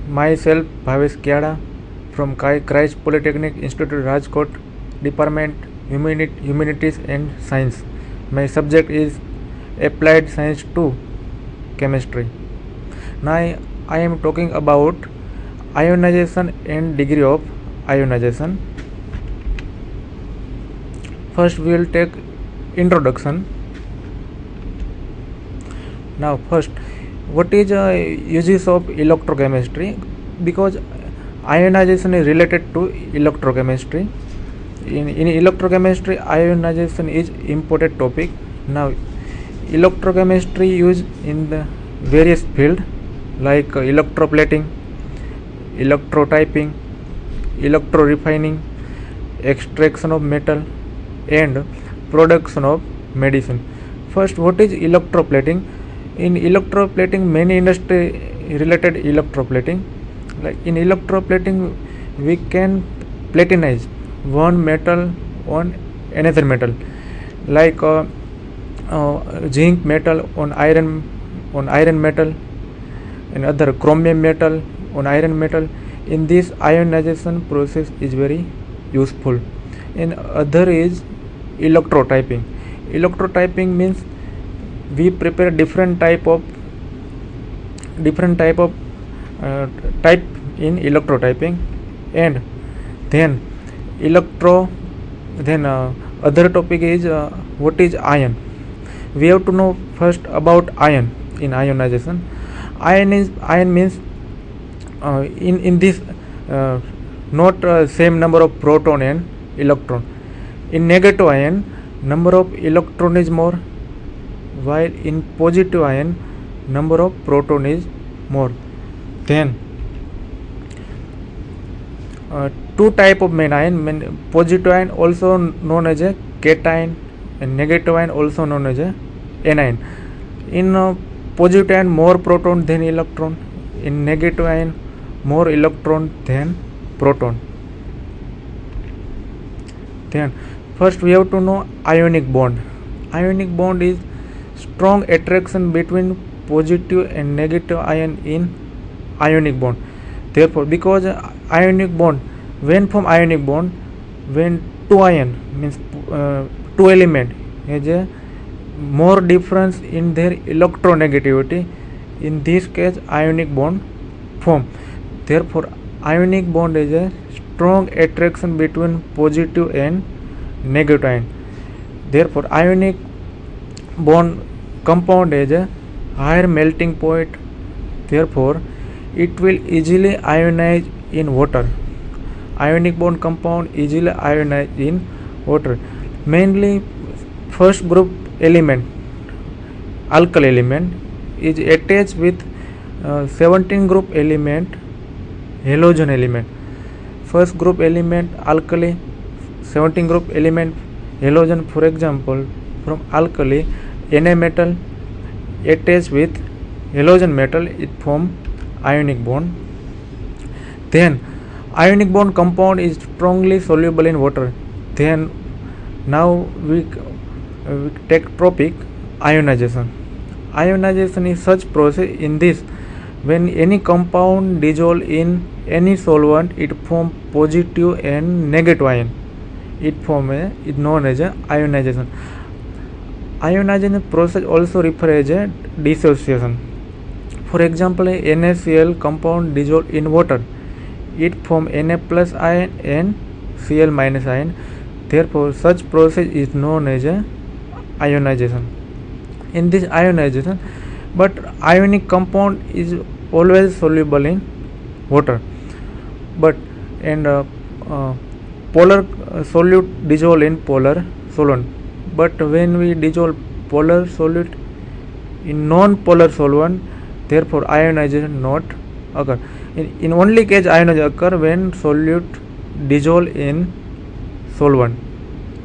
Myself, Bhavesh Kyada from Christ Polytechnic Institute Rajkot, Department Humanities and Science. My subject is Applied Science 2 Chemistry. Now I am talking about ionization and degree of ionization. First we will take introduction. Now first, what is uses of electrochemistry? Because ionization is related to electrochemistry. In electrochemistry, ionization is important topic. Now electrochemistry used in the various field like electroplating, electrotyping, electrorefining, extraction of metal, and production of medicine. First, what is electroplating? In electroplating, many industry related electroplating. Like in electroplating, we can platinize one metal on another metal, like zinc metal on iron metal, and other chromium metal on iron metal. In this, ionization process is very useful. And other is electrotyping. Electrotyping means we prepare different type of type in electrotyping, and then other topic is what is ion. We have to know first about ion. In ionization, ion means in this not same number of proton and electron. In negative ion, number of electron is more, while in positive ion, number of proton is more. Then two type of main ion. Positive ion also known as a cation, and negative ion also known as a anion. In positive ion, more proton than electron. In negative ion, more electron than proton. Then first we have to know ionic bond. Ionic bond is strong attraction between positive and negative ion in ionic bond. Therefore, because ionic bond, when from ionic bond, when two ion means two element has a more difference in their electronegativity, in this case ionic bond form. Therefore, ionic bond is a strong attraction between positive and negative ion. Therefore, ionic bond compound has a higher melting point. Therefore, it will easily ionize in water. Ionic bond compound easily ionize in water. Mainly, first group element, alkyl element, is attached with 17 group element, halogen element. First group element alkali, 17 group element halogen. For example, from alkali, Na metal attached with halogen metal, it form ionic bond. Then ionic bond compound is strongly soluble in water. Then now we take topic ionization. Ionization is such process in this when any compound dissolve in any solvent, it form positive and negative ion. It form is known as a ionization. Ionization process also referred as a dissociation. For example, NaCl compound dissolve in water, it form Na plus ion and Cl minus ion. Therefore, such process is known as a ionization. In this ionization, but ionic compound is always soluble in water, but polar solute dissolve in polar solvent. But when we dissolve polar solute in non-polar solvent, therefore ionization not occur. In only case ionization occur when solute dissolve in solvent.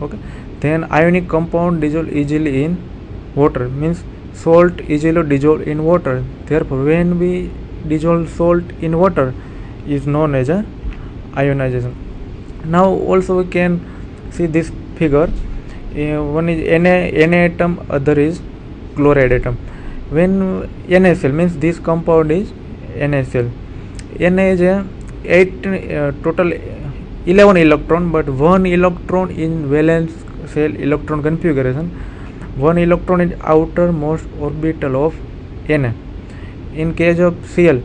Okay. Then ionic compound dissolve easily in water, means salt easily dissolve in water. Therefore, when we dissolve salt in water, is known as a ionization. Now also we can see this figure. One is Na atom, other is chloride atom. When NaCl means this compound is NaCl. Na is a 8 total 11 electron, but 1 electron in valence shell electron configuration. 1 electron is outermost orbital of Na. In case of Cl,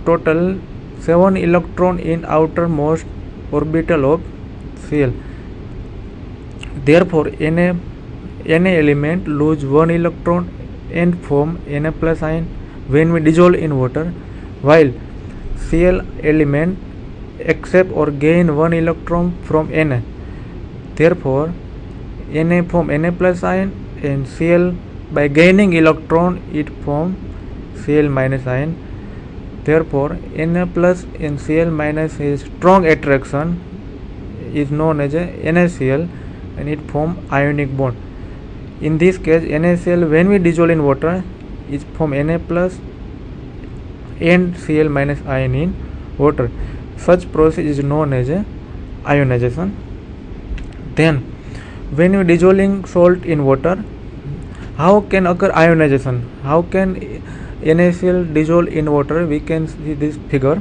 total 7 electron in outermost orbital of Cl. Therefore, Na element lose 1 electron and form Na plus ion when we dissolve in water, while Cl element accept or gain 1 electron from Na. Therefore, Na form Na plus ion, and Cl by gaining electron it form Cl minus ion. Therefore, Na plus and Cl minus is strong attraction is known as a NaCl, and it form ionic bond. In this case, NaCl when we dissolve in water is form Na plus and Cl minus ion in water. Such process is known as a ionization. Then, when we dissolving salt in water, how can occur ionization? How can NaCl dissolve in water? We can see this figure.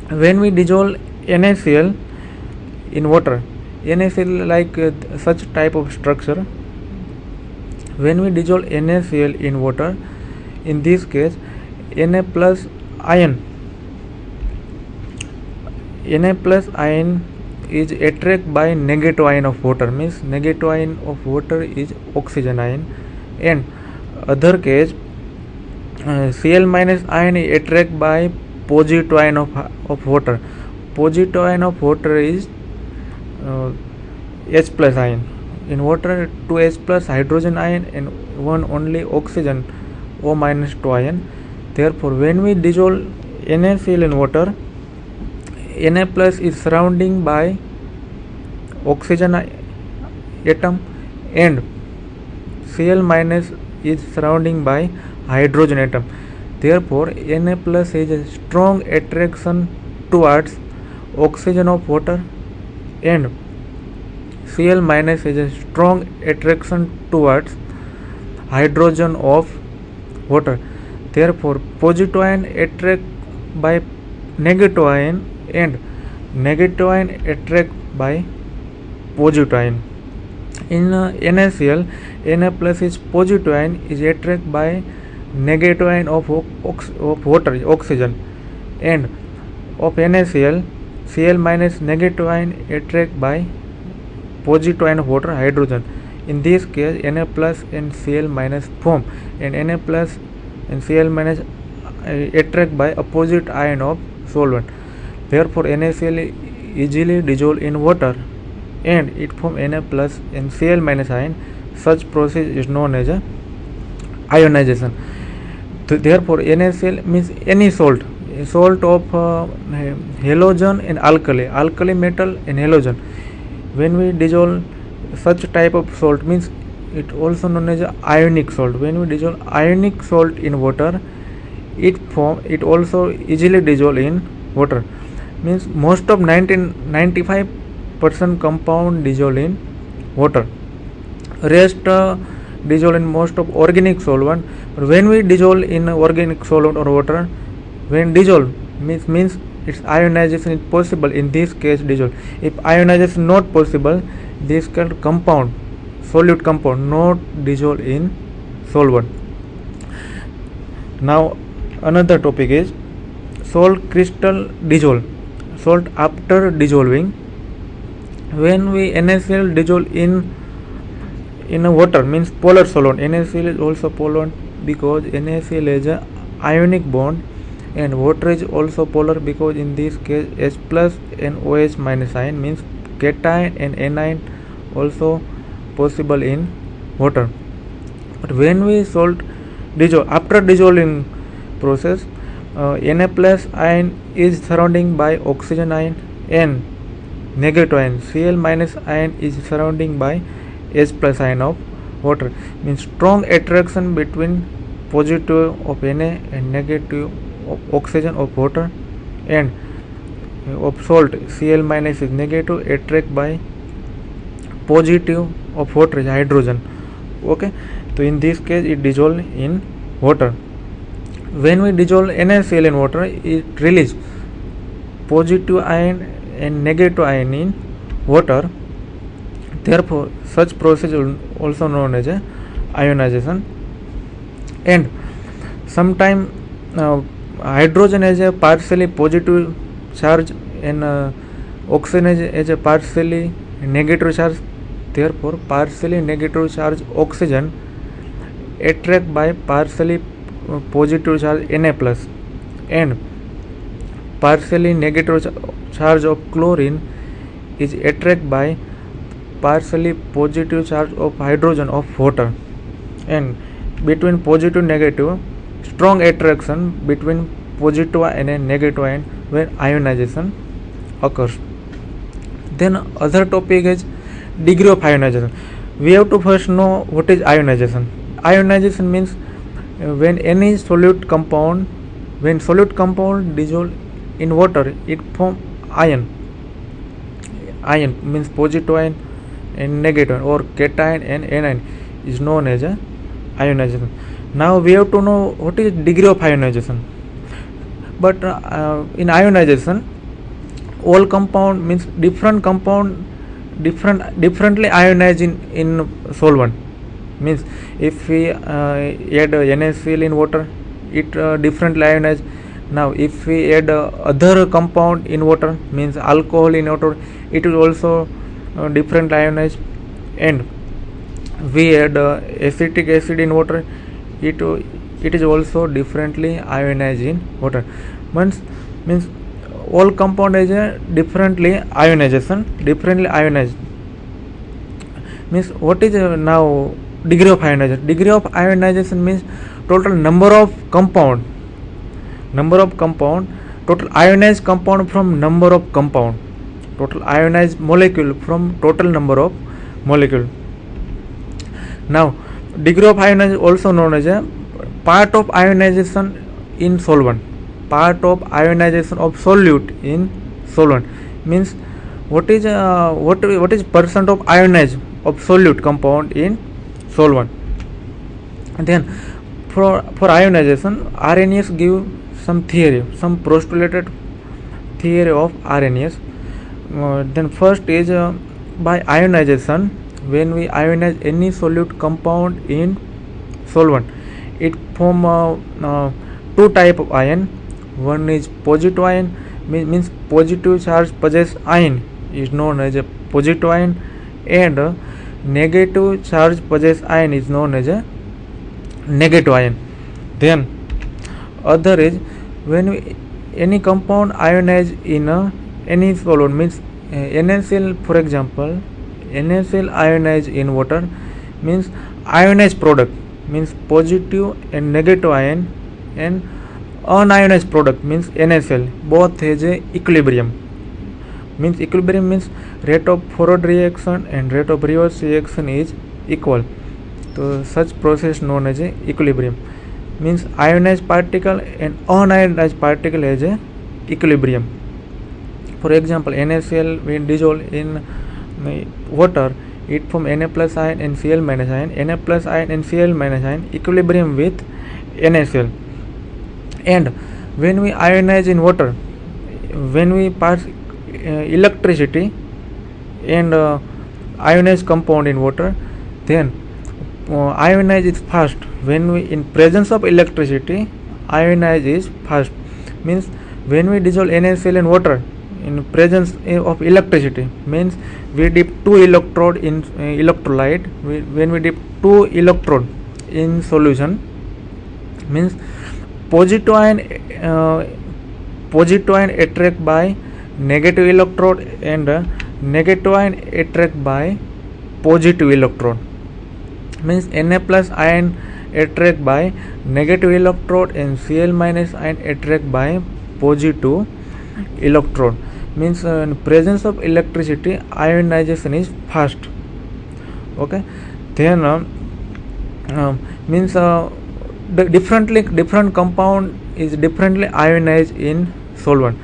When we dissolve NaCl in water, NaCl like such type of structure. When we dissolve NaCl in water, in this case, Na plus ion is attracted by negative ion of water, means negative ion of water is oxygen ion, and other case Cl minus ion is attracted by positive ion of water. Positive ion of water is H plus ion. In water, 2 H plus hydrogen ion and 1 only oxygen O minus 2 ion. Therefore, when we dissolve NaCl in water, Na plus is surrounding by oxygen atom and Cl minus is surrounding by hydrogen atom. Therefore, Na plus is a strong attraction towards oxygen of water, and Cl minus is a strong attraction towards hydrogen of water. Therefore, positive ion attract by negative ion and negative ion attract by positive ion. In NaCl, Na plus is positive ion is attracted by negative ion of water, oxygen, and of NaCl, Cl minus negative ion attract by positive ion of water, hydrogen. In this case, Na plus and Cl minus form, and Na plus and Cl minus attract by opposite ion of solvent. Therefore, NaCl easily dissolve in water and it form Na plus and Cl minus ion. Such process is known as a ionization. Therefore, NaCl means any salt of halogen and alkali metal and halogen. When we dissolve such type of salt, means it also known as a ionic salt. When we dissolve ionic salt in water, it also easily dissolve in water. Means most of 95% compound dissolve in water. Rest dissolve in most of organic solvent. But when we dissolve in organic solvent or water, when dissolve means its ionization is possible. In this case, dissolve. If ionization not possible, this called compound, solute compound, not dissolve in solvent. Now another topic is salt crystal dissolve. Salt after dissolving. When we NaCl dissolve in a water, means polar solvent. NaCl is also polar because NaCl is a ionic bond, and water is also polar because in this case H plus and OH minus ion, means cation and anion also possible in water. But when we salt dissolve, after dissolving process, Na plus ion is surrounding by oxygen ion and negative ion. Cl minus ion is surrounding by H plus ion of water. Means strong attraction between positive of Na and negative of oxygen of water, and of salt Cl minus is negative, attract by positive of water is hydrogen. Okay, so in this case it dissolve in water. When we dissolve NaCl in water, it release positive ion and negative ion in water. Therefore, such process is also known as a ionization. And sometimes hydrogen has a partially positive charge and oxygen has a partially negative charge. Therefore, partially negative charge oxygen attract by partially positive charge Na plus, and partially negative charge of chlorine is attracted by partially positive charge of hydrogen of water. And between positive negative, strong attraction between positive and negative ion when ionization occurs. Then other topic is degree of ionization. We have to first know what is ionization. Ionization means when any solute compound dissolve in water, it form ion. Ion means positive ion and negative ion, or cation and anion is known as a ionization. Now we have to know what is degree of ionization. But in ionization, all compound means different compound differently ionize in solvent. Means if we add NaCl in water, it differently ionize. Now if we add other compound in water, means alcohol in water, it will also differently ionize. And we add acetic acid in water, it is also differently ionized in water. Means all compound is a differently ionization, differently ionized. Means what is now degree of ionization? Degree of ionization means total number of compound, total ionized compound from number of compound, total ionized molecule from total number of molecule. Now degree of ionization also known as a part of ionization in solvent, part of ionization of solute in solvent. Means what is percent of ionized of solute compound in solvent. And then for ionization, Arrhenius give some theory, some postulated theory of Arrhenius. Then first is by ionization, when we ionize any solute compound in solvent, it form two type of ion. One is positive ion, means positive charge possess ion is known as a positive ion, and negative charge possess ion is known as a negative ion. Then other is when we, any compound ionize in any solvent, means NaCl, for example, NaCl ionized in water, means ionized product means positive and negative ion, and unionized product means NaCl both has a equilibrium. Means equilibrium means rate of forward reaction and rate of reverse reaction is equal. So such process known as a equilibrium. Means ionized particle and unionized particle has a equilibrium. For example, NaCl when dissolved in water, it form Na plus ion and Cl minus ion, Na plus ion and Cl minus ion equilibrium with NaCl. And when we ionize in water, when we pass electricity and ionized compound in water, then ionize is fast. When we in presence of electricity, ionize is fast. Means when we dissolve NaCl in water in presence of electricity, means we dip two electrode in electrolyte. When we dip two electrode in solution, means positive ion attract by negative electrode, and negative ion attract by positive electrode. Means Na plus ion attract by negative electrode and Cl minus ion attract by positive electrode. Means in presence of electricity, ionization is fast. Okay. Then means the different compound is differently ionized in solvent.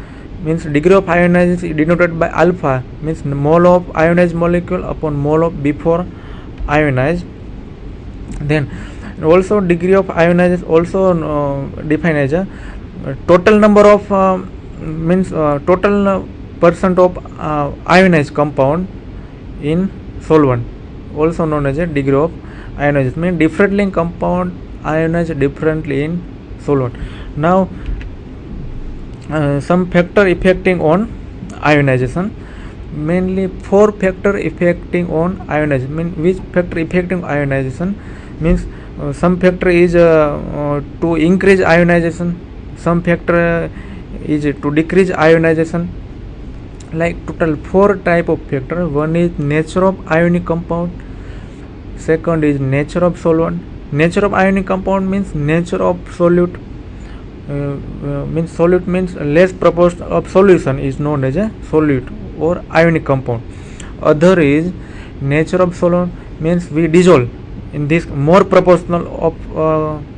Means degree of ionization is denoted by alpha, means mole of ionized molecule upon mole of before ionized. Then also degree of ionization also defined as a total number of means total percent of ionized compound in solvent, also known as a degree of ionization, means differently compound ionized differently in solvent. Now some factor affecting on ionization, mainly 4 factor affecting on ionization. Mean which factor affecting ionization means some factor is to increase ionization, some factor is to decrease ionization, like total 4 type of factor. One is nature of ionic compound, second is nature of solvent. Nature of ionic compound means nature of solute, means solute means less proportion of solution is known as a solute or ionic compound. Other is nature of solvent, means we dissolve in this more proportional of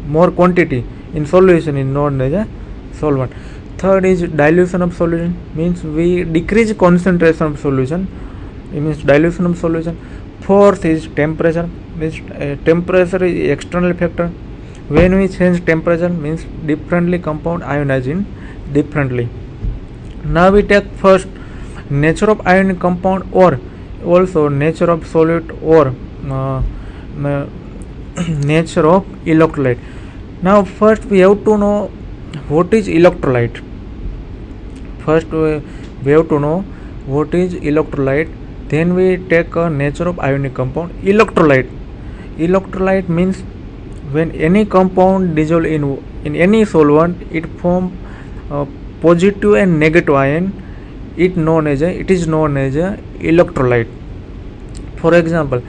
more quantity in solution is known as a solvent. Third is dilution of solution, means we decrease concentration of solution, it means dilution of solution. Fourth is temperature, means temperature is external factor. When we change temperature means differently compound ionizing differently. Now we take first nature of ionic compound or also nature of solute or nature of electrolyte. Now first we have to know what is electrolyte. First we have to know what is electrolyte, then we take a nature of ionic compound. Electrolyte means when any compound dissolve in any solvent, it form positive and negative ion, it is known as a electrolyte. For example,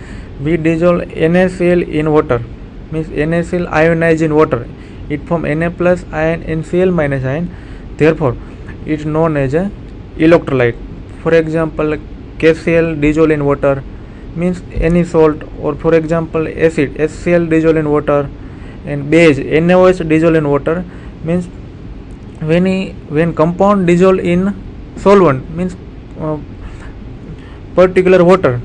we dissolve NaCl in water, means NaCl ionized in water, it form Na plus ion and Cl minus ion, therefore it is known as a electrolyte. For example, KCl dissolve in water, means any salt, or for example acid HCl dissolve in water, and base NaOH dissolve in water, means when compound dissolve in solvent means particular water,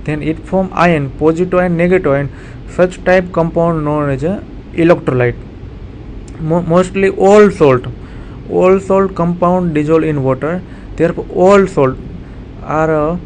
then it form ion, positive and negative ion, such type compound known as a electrolyte. Mostly all salt compound dissolve in water, therefore all salt are